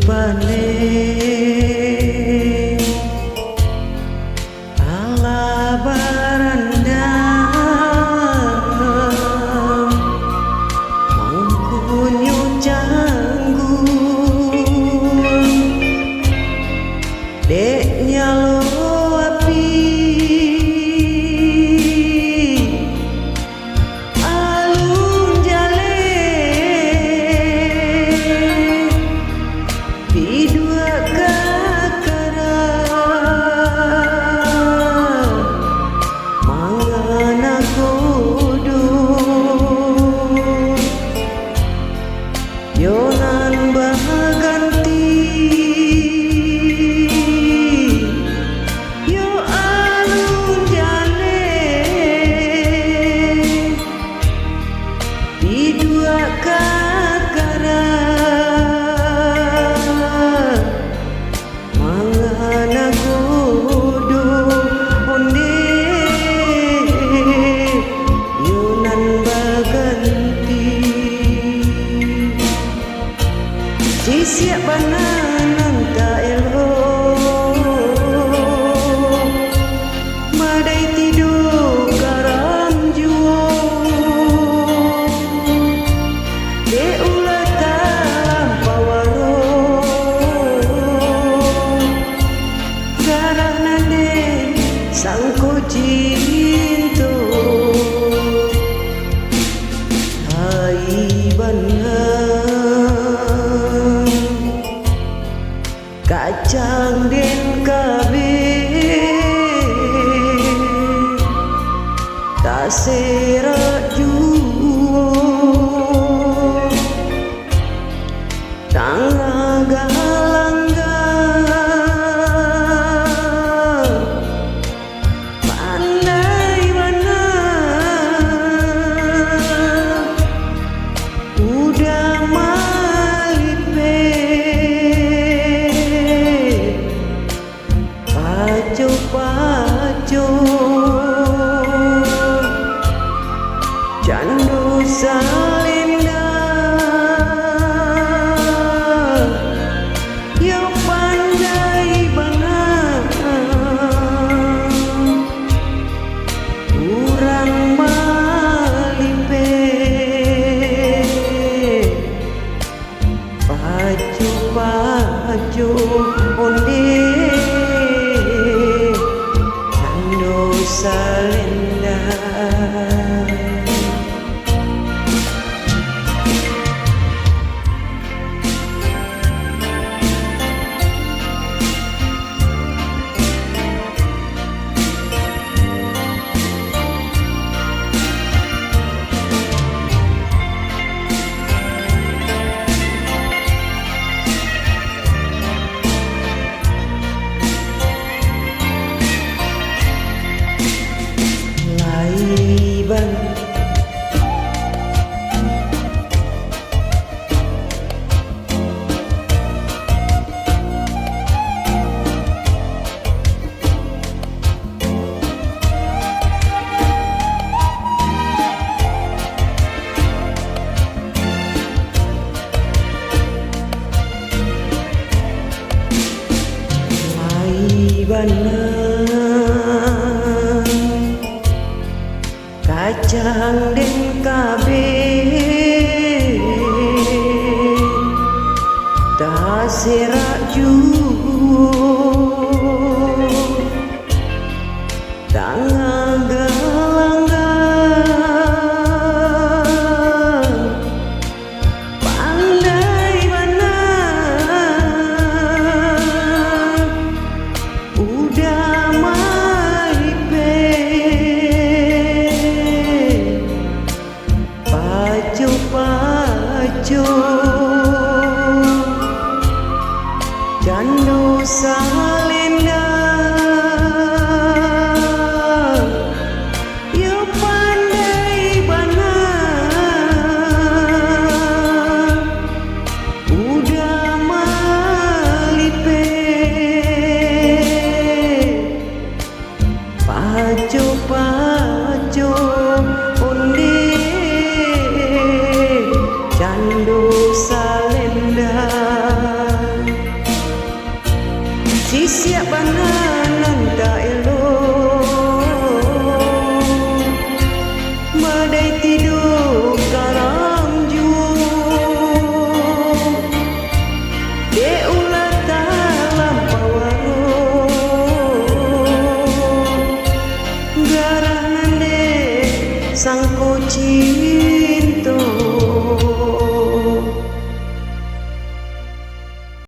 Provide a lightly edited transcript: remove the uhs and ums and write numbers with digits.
bane ala baranda mangkunyo canggung dek nyalo api alun jale di dua kakara mangana kodo yonan baganti yo alun jale di dua kakara mangana kodo onde yonan baganti siap bananan ta elo madai tidur garam juo de ulata pawaro garah nande sangko cinto hai banang kacang den kabe tak serak juo tangga galangga pandai mana udah malipe paco candu salenda yo pandai banget urang malipe paco onde candu salenda laiban kacang den kabe tak serak juo tangga galangga pandai mana udah malipe paco candu salenda yo pandai banget udah malipe paco onde candu